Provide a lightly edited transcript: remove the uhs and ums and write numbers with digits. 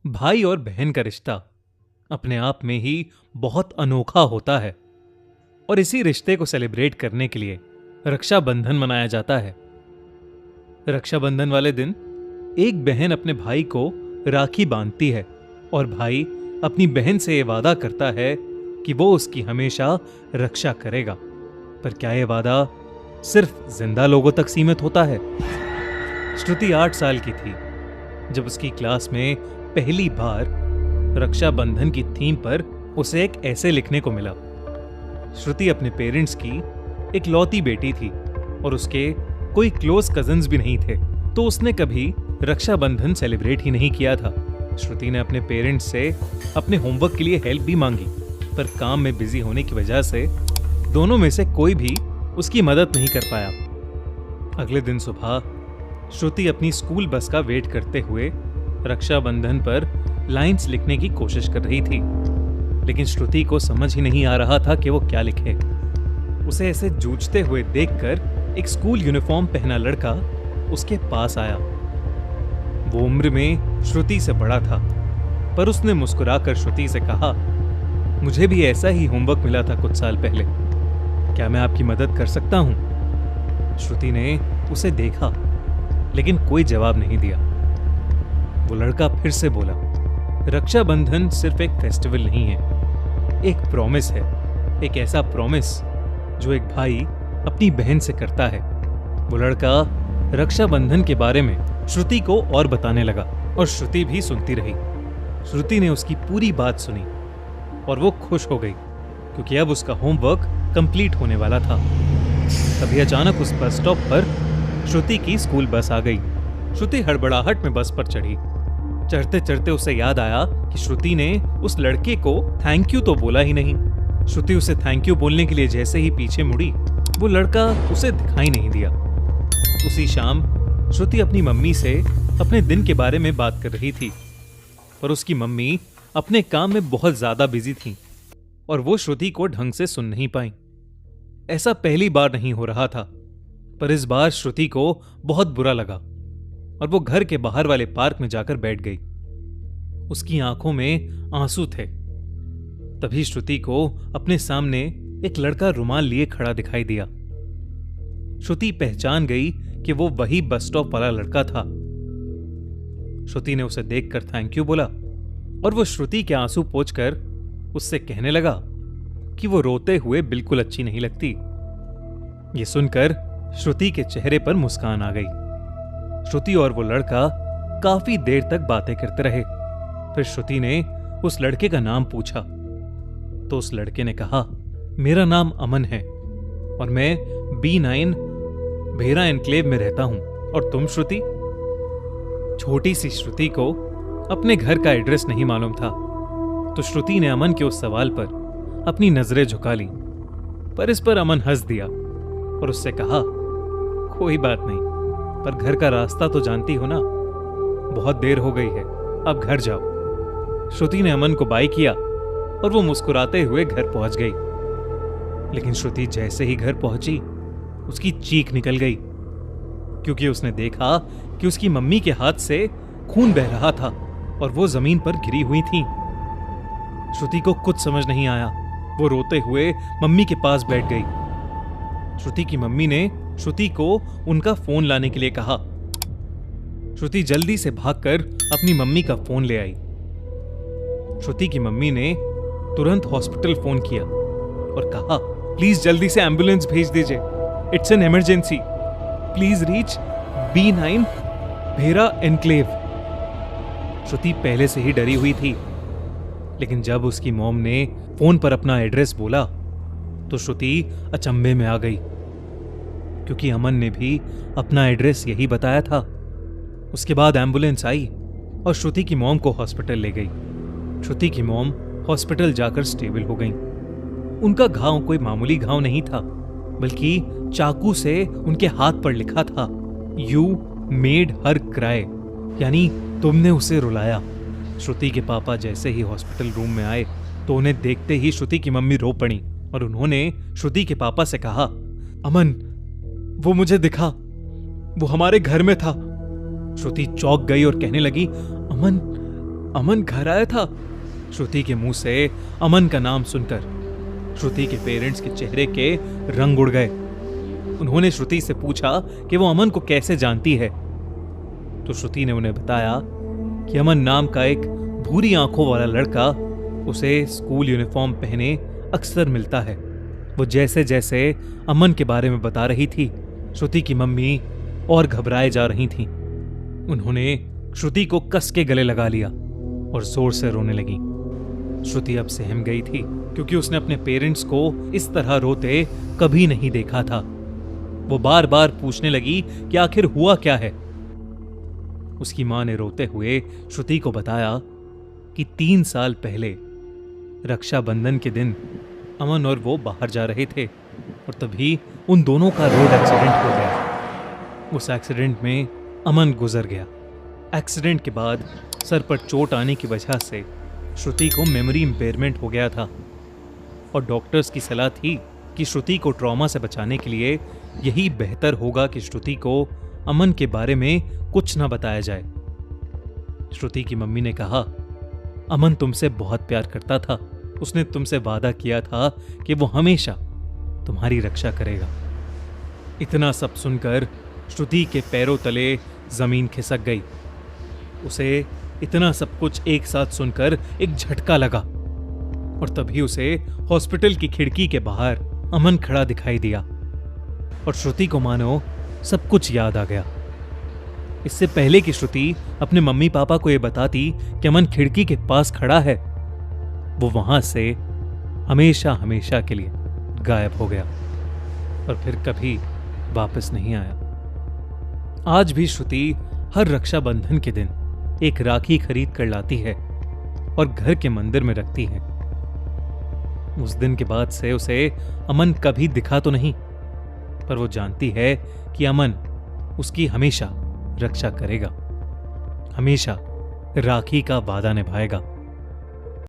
भाई और बहन का रिश्ता अपने आप में ही बहुत अनोखा होता है और इसी रिश्ते को सेलिब्रेट करने के लिए रक्षाबंधन मनाया जाता है। रक्षाबंधन वाले दिन एक बहन अपने भाई को राखी बांधती है और भाई अपनी बहन से ये वादा करता है कि वो उसकी हमेशा रक्षा करेगा। पर क्या ये वादा सिर्फ जिंदा लोगों तक सीमित होता है? श्रुति 8 साल की थी जब उसकी क्लास में पहली बार रक्षाबंधन की थीम पर उसे एक ऐसे लिखने को मिला। श्रुति अपने पेरेंट्स की इकलौती बेटी थी और उसके कोई क्लोज कजिन्स भी नहीं थे, तो उसने कभी रक्षाबंधन सेलिब्रेट ही नहीं किया था। श्रुति ने अपने पेरेंट्स से अपने होमवर्क के लिए हेल्प भी मांगी, पर काम में बिजी होने की वजह से दोनों में से कोई भी उसकी मदद नहीं कर पाया। अगले दिन सुबह श्रुति अपनी स्कूल बस का वेट करते हुए रक्षाबंधन पर लाइंस लिखने की कोशिश कर रही थी, लेकिन श्रुति को समझ ही नहीं आ रहा था कि वो क्या लिखे। उसे ऐसे जूझते हुए देखकर एक स्कूल यूनिफॉर्म पहना लड़का उसके पास आया। वो उम्र में श्रुति से बड़ा था, पर उसने मुस्कुराकर श्रुति से कहा, मुझे भी ऐसा ही होमवर्क मिला था कुछ साल पहले, क्या मैं आपकी मदद कर सकता हूं? श्रुति ने उसे देखा, लेकिन कोई जवाब नहीं दिया। वो लड़का फिर से बोला, रक्षाबंधन सिर्फ एक फेस्टिवल नहीं है, एक प्रॉमिस है, एक ऐसा प्रॉमिस जो एक भाई अपनी बहन से करता है। वो लड़का रक्षाबंधन के बारे में श्रुति को और बताने लगा और श्रुति भी सुनती रही। श्रुति ने उसकी पूरी बात सुनी और वो खुश हो गई, क्योंकि अब उसका होमवर्क कंप्लीट होने वाला था। तभी अचानक उस बस स्टॉप पर श्रुति की स्कूल बस आ गई। श्रुति हड़बड़ाहट में बस पर चढ़ी। चढ़ते चढ़ते उसे याद आया कि श्रुति ने उस लड़के को थैंक यू तो बोला ही नहीं। श्रुति उसे थैंक यू बोलने के लिए जैसे ही पीछे मुड़ी, वो लड़का उसे दिखाई नहीं दिया। उसी शाम श्रुति अपनी मम्मी से अपने दिन के बारे में बात कर रही थी, पर उसकी मम्मी अपने काम में बहुत ज्यादा बिजी थी और वो श्रुति को ढंग से सुन नहीं पाई। ऐसा पहली बार नहीं हो रहा था, पर इस बार श्रुति को बहुत बुरा लगा और वो घर के बाहर वाले पार्क में जाकर बैठ गई। उसकी आंखों में आंसू थे। तभी श्रुति को अपने सामने एक लड़का रुमाल लिए खड़ा दिखाई दिया। श्रुति पहचान गई कि वो वही बस स्टॉप वाला लड़का था। श्रुति ने उसे देखकर थैंक यू बोला और वो श्रुति के आंसू पोंछकर उससे कहने लगा कि वो रोते हुए बिल्कुल अच्छी नहीं लगती। ये सुनकर श्रुति के चेहरे पर मुस्कान आ गई। श्रुति और वो लड़का काफी देर तक बातें करते रहे। फिर श्रुति ने उस लड़के का नाम पूछा तो उस लड़के ने कहा, मेरा नाम अमन है और मैं B9 भेरा एनक्लेव में रहता हूं। और तुम श्रुति? छोटी सी श्रुति को अपने घर का एड्रेस नहीं मालूम था, तो श्रुति ने अमन के उस सवाल पर अपनी नजरें झुका ली। पर इस पर अमन हंस दिया और उससे कहा, कोई बात नहीं, पर घर का रास्ता तो जानती हो ना, बहुत देर हो गई है, अब घर जाओ। श्रुति ने अमन को बाय किया और वो मुस्कुराते हुए घर पहुंच गई। लेकिन श्रुति जैसे ही घर पहुंची, उसकी चीख निकल गई, क्योंकि उसने देखा कि उसकी मम्मी के हाथ से खून बह रहा था और वो जमीन पर गिरी हुई थी। श्रुति को कुछ समझ नहीं आया। वो रोते हुए मम्मी के पास बैठ गई। श्रुति की मम्मी ने श्रुति को उनका फोन लाने के लिए कहा। श्रुति जल्दी से भागकर अपनी मम्मी का फोन ले आई। श्रुति की मम्मी ने तुरंत हॉस्पिटल फोन किया और कहा, प्लीज जल्दी से एम्बुलेंस भेज दीजिए, it's an emergency, please reach B9 Bhera enclave. Shruti पहले से ही डरी हुई थी, लेकिन जब उसकी मॉम ने फोन पर अपना एड्रेस बोला तो श्रुति अचंभे में आ गई, क्योंकि अमन ने भी अपना एड्रेस यही बताया था। उसके बाद एम्बुलेंस आई और श्रुति की मॉम को हॉस्पिटल ले गई। श्रुति की मॉम हॉस्पिटल जाकर स्टेबल हो गई। उनका घाव कोई मामूली घाव नहीं था, बल्कि चाकू से उनके हाथ पर लिखा था, यू मेड हर क्राई, यानी तुमने उसे रुलाया। श्रुति के पापा जैसे ही हॉस्पिटल रूम में आए तो उन्हें देखते ही श्रुति की मम्मी रो पड़ी और उन्होंने श्रुति के पापा से कहा, अमन, वो मुझे दिखा, वो हमारे घर में था। श्रुति चौंक गई और कहने लगी, अमन अमन घर आया था। श्रुति के मुंह से अमन का नाम सुनकर श्रुति के पेरेंट्स के चेहरे के रंग उड़ गए। उन्होंने श्रुति से पूछा कि वो अमन को कैसे जानती है। तो श्रुति ने उन्हें बताया कि अमन नाम का एक भूरी आंखों वाला लड़का उसे स्कूल यूनिफॉर्म पहने अक्सर मिलता है। वो जैसे जैसे अमन के बारे में बता रही थी, श्रुति की मम्मी और घबराए जा रही थीं। उन्होंने श्रुति को कस के गले लगा लिया और जोर से रोने लगी। श्रुति अब सहम गई थी, क्योंकि उसने अपने पेरेंट्स को इस तरह रोते कभी नहीं देखा था। वो बार बार पूछने लगी कि आखिर हुआ क्या है। उसकी मां ने रोते हुए श्रुति को बताया कि 3 साल पहले रक्षाबंधन के दिन अमन और वो बाहर जा रहे थे और तभी उन दोनों का रोड एक्सीडेंट हो गया। उस एक्सीडेंट में अमन गुजर गया। एक्सीडेंट के बाद सर पर चोट आने की वजह से श्रुति को मेमोरी इंपेयरमेंट हो गया था और डॉक्टर्स की सलाह थी कि श्रुति को ट्रॉमा से बचाने के लिए यही बेहतर होगा कि श्रुति को अमन के बारे में कुछ ना बताया जाए। श्रुति की मम्मी ने कहा, अमन तुमसे बहुत प्यार करता था। उसने तुमसे वादा किया था कि वो हमेशा तुम्हारी रक्षा करेगा। इतना सब सुनकर श्रुति के पैरों तले जमीन खिसक गई। उसे इतना सब कुछ एक साथ सुनकर एक झटका लगा और तभी उसे हॉस्पिटल की खिड़की के बाहर अमन खड़ा दिखाई दिया और श्रुति को मानो सब कुछ याद आ गया। इससे पहले कि श्रुति अपने मम्मी पापा को यह बताती कि अमन खिड़की के पास खड़ा है, वो वहां से हमेशा हमेशा के लिए गायब हो गया और फिर कभी वापस नहीं आया। आज भी श्रुति हर रक्षाबंधन के दिन एक राखी खरीद कर लाती है और घर के मंदिर में रखती है। उस दिन के बाद से उसे अमन कभी दिखा तो नहीं, पर वो जानती है कि अमन उसकी हमेशा रक्षा करेगा, हमेशा राखी का वादा निभाएगा।